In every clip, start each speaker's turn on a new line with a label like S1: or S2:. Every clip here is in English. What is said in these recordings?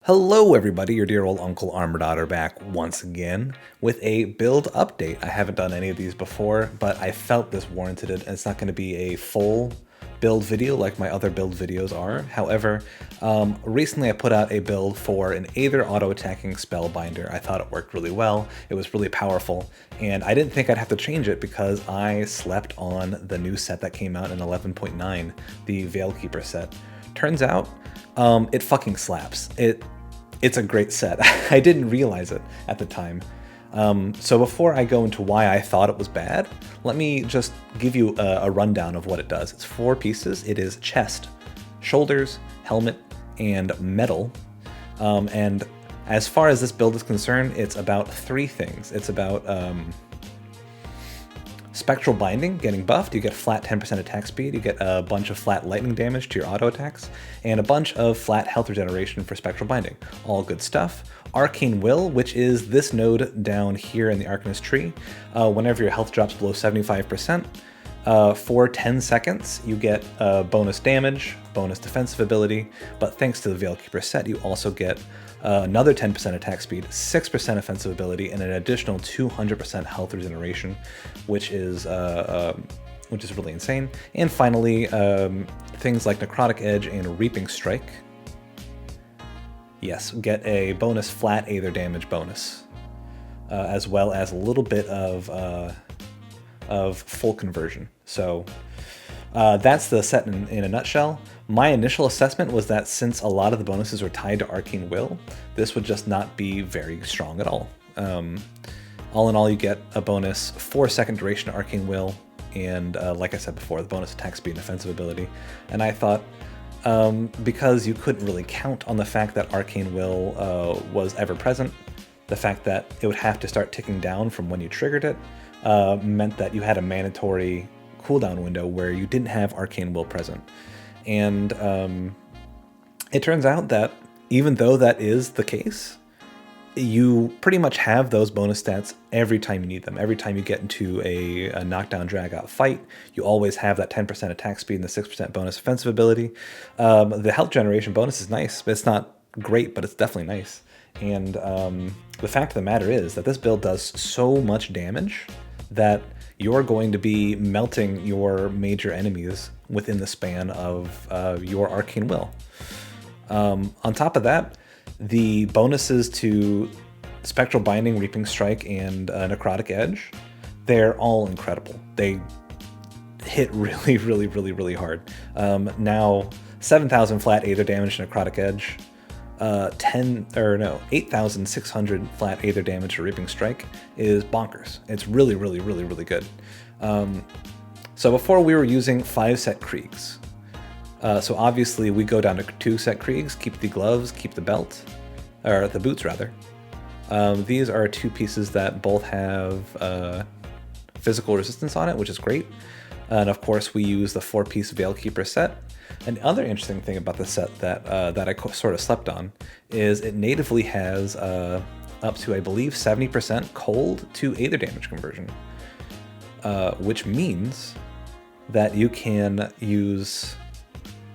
S1: Hello everybody, your dear old Uncle Armored Otter back once again with a build update. I haven't done any of these before, but I felt this warranted it, and it's not going to be a full build video like my other build videos are. However, recently I put out a build for an Aether auto-attacking Spellbinder. I thought it worked really well, it was really powerful, and I didn't think I'd have to change it because I slept on the new set that came out in 11.9, the Veilkeeper set. Turns out, it fucking slaps. It's a great set. I didn't realize it at the time. So before I go into why I thought it was bad, let me just give you a rundown of what it does. It's 4 pieces. It is chest, shoulders, helmet, and metal. And as far as this build is concerned, it's about 3 things. It's about Spectral Binding, getting buffed, you get flat 10% attack speed, you get a bunch of flat lightning damage to your auto attacks, and a bunch of flat health regeneration for Spectral Binding. All good stuff. Arcane Will, which is this node down here in the Arcanist tree. Whenever your health drops below 75%, for 10 seconds, you get bonus damage, bonus defensive ability, but thanks to the Veilkeeper set, you also get another 10% attack speed, 6% offensive ability, and an additional 200% health regeneration, which is really insane. And finally, things like Necrotic Edge and Reaping Strike. Yes, get a bonus flat Aether damage bonus, as well as a little bit of full conversion. So that's the set in a nutshell. My initial assessment was that since a lot of the bonuses are tied to Arcane Will, this would just not be very strong at all. All in all, you get a bonus 4-second duration to Arcane Will, and like I said before, the bonus attack speed and offensive ability. And I thought, because you couldn't really count on the fact that Arcane Will was ever present, the fact that it would have to start ticking down from when you triggered it, meant that you had a mandatory cooldown window where you didn't have Arcane Will present. And it turns out that even though that is the case, you pretty much have those bonus stats every time you need them. Every time you get into a knockdown drag-out fight, you always have that 10% attack speed and the 6% bonus offensive ability. The health generation bonus is nice, but it's not great, but it's definitely nice. And the fact of the matter is that this build does so much damage that you're going to be melting your major enemies within the span of your Arcane Will. On top of that, the bonuses to Spectral Binding, Reaping Strike, and Necrotic Edge, they're all incredible. They hit really, really, really, really hard. Now, 7,000 flat Aether damage to Necrotic Edge, 8,600 flat Aether damage to Reaping Strike is bonkers. It's really, really, really, really good. So before we were using 5-set Kriegs. So obviously we go down to 2-set Kriegs, keep the gloves, keep the belt, or the boots rather. These are 2 pieces that both have physical resistance on it, which is great. And of course we use the 4-piece Veilkeeper set. And the other interesting thing about the set that I sort of slept on is it natively has up to, I believe, 70% cold to Aether damage conversion, which means that you can use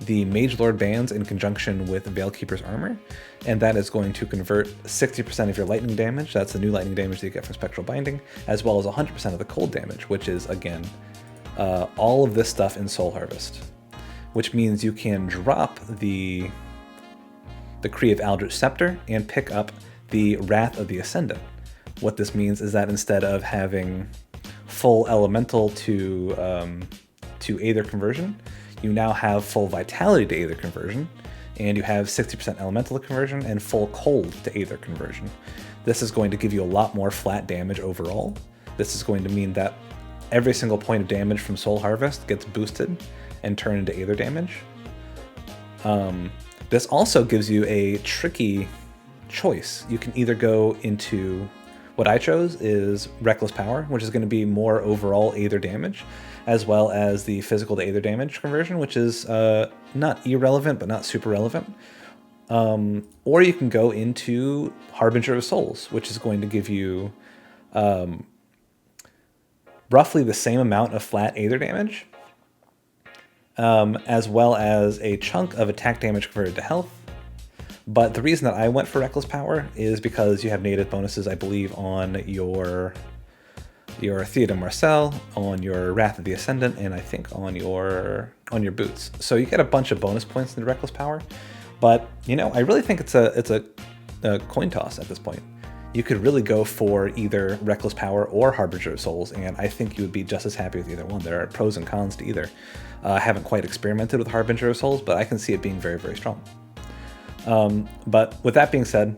S1: the Mage Lord bands in conjunction with Veilkeeper's armor, and that is going to convert 60% of your lightning damage, that's the new lightning damage that you get from Spectral Binding, as well as 100% of the cold damage, which is, again, all of this stuff in Soul Harvest. Which means you can drop the Kree of Aldrich Scepter and pick up the Wrath of the Ascendant. What this means is that instead of having full Elemental to Aether conversion, you now have full Vitality to Aether conversion, and you have 60% Elemental conversion and full Cold to Aether conversion. This is going to give you a lot more flat damage overall. This is going to mean that every single point of damage from Soul Harvest gets boosted and turn into Aether damage. This also gives you a tricky choice. You can either go into, what I chose is Reckless Power, which is going to be more overall Aether damage, as well as the physical to Aether damage conversion, which is not irrelevant, but not super relevant. Or you can go into Harbinger of Souls, which is going to give you roughly the same amount of flat Aether damage, as well as a chunk of attack damage converted to health, But the reason that I went for Reckless Power is because you have native bonuses, I believe, on your Theoden Marcel, on your Wrath of the Ascendant, and I think on your boots. So you get a bunch of bonus points in the Reckless Power. But you know, I really think it's a coin toss at this point. You could really go for either Reckless Power or Harbinger of Souls, and I think you would be just as happy with either one. There are pros and cons to either. I haven't quite experimented with Harbinger of Souls, but I can see it being very, very strong. But with that being said,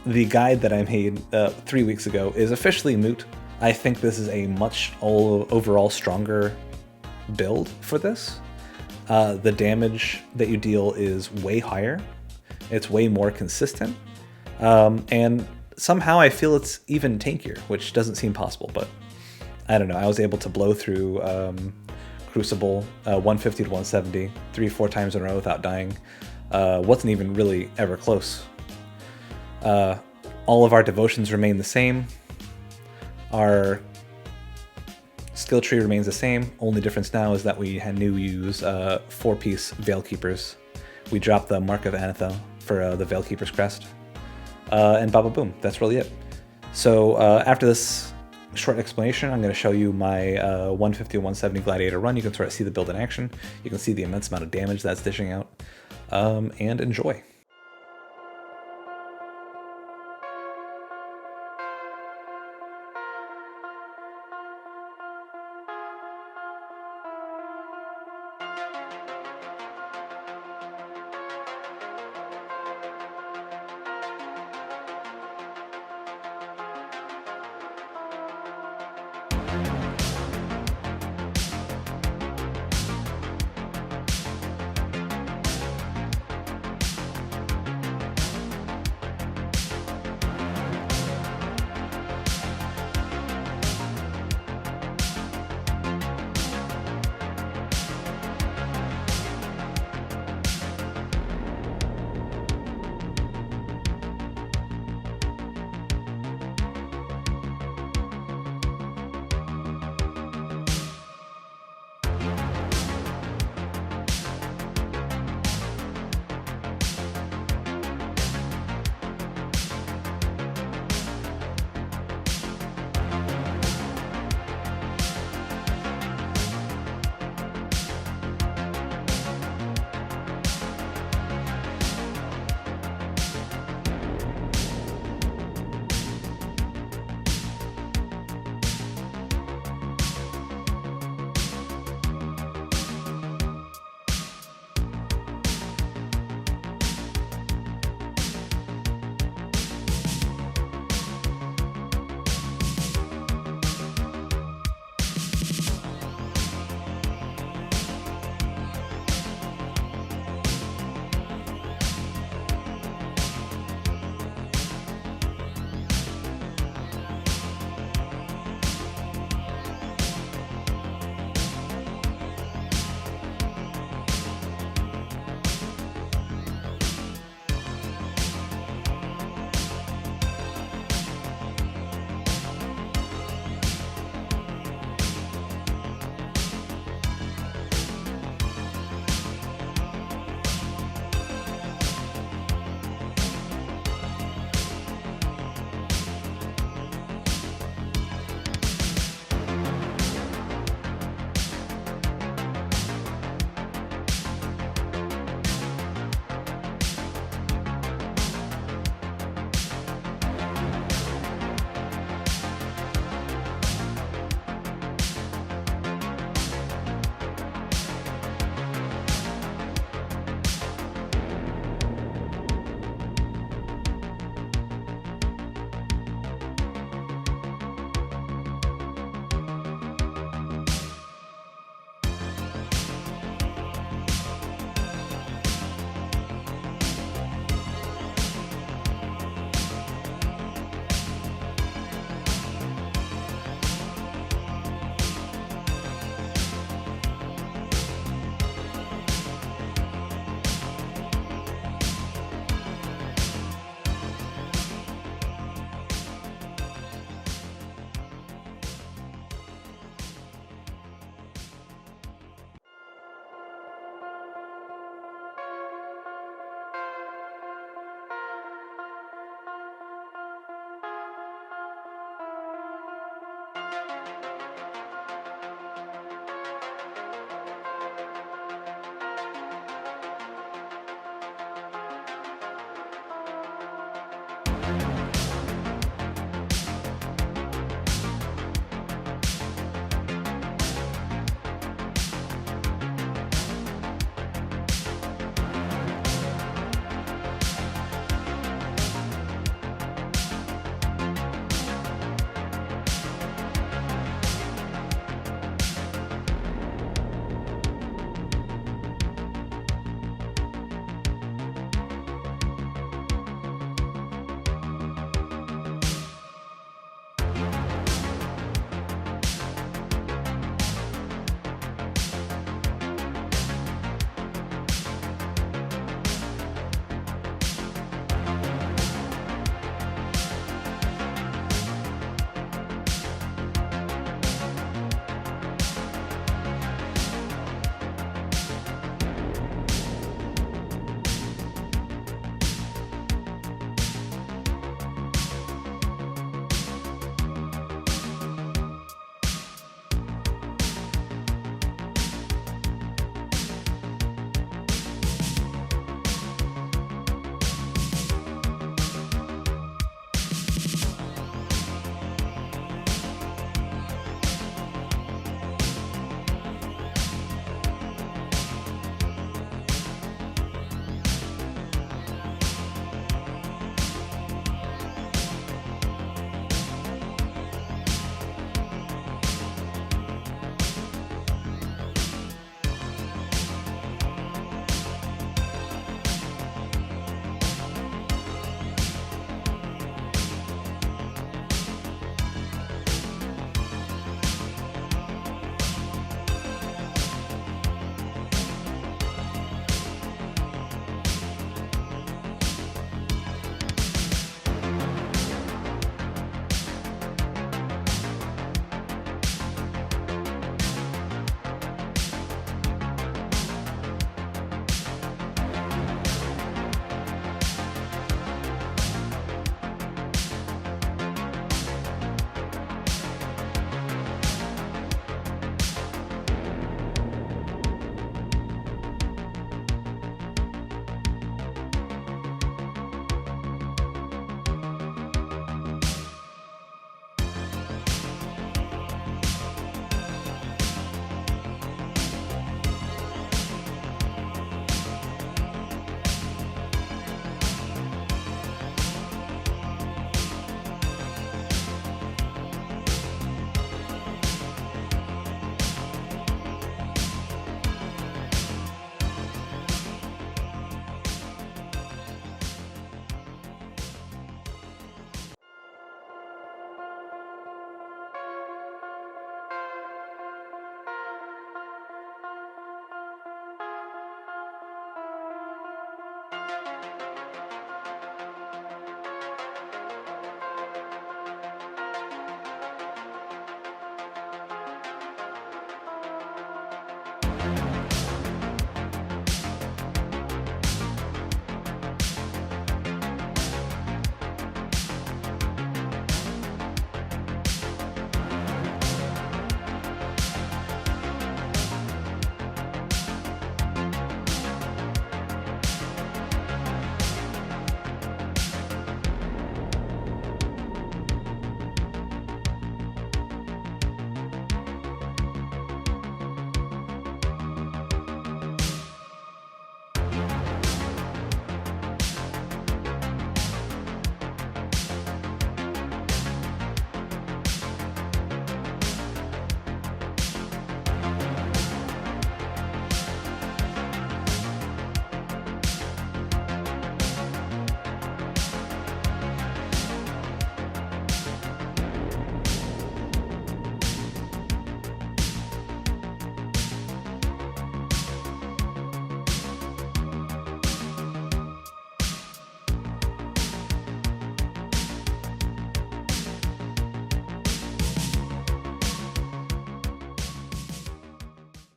S1: the guide that I made 3 weeks ago is officially moot. I think this is a much overall stronger build for this. The damage that you deal is way higher. It's way more consistent. And somehow I feel it's even tankier, which doesn't seem possible, but I don't know. I was able to blow through Crucible 150 to 170 3-4 times in a row without dying. Wasn't even really ever close. All of our devotions remain the same. Our skill tree remains the same. Only difference now is that we new use 4-piece Veil Keepers. We dropped the Mark of Aether for the Veil Keeper's Crest. And baba boom, that's really it. So after this short explanation, I'm going to show you my 150 170 Gladiator run. You can sort of see the build in action. You can see the immense amount of damage that's dishing out. And enjoy.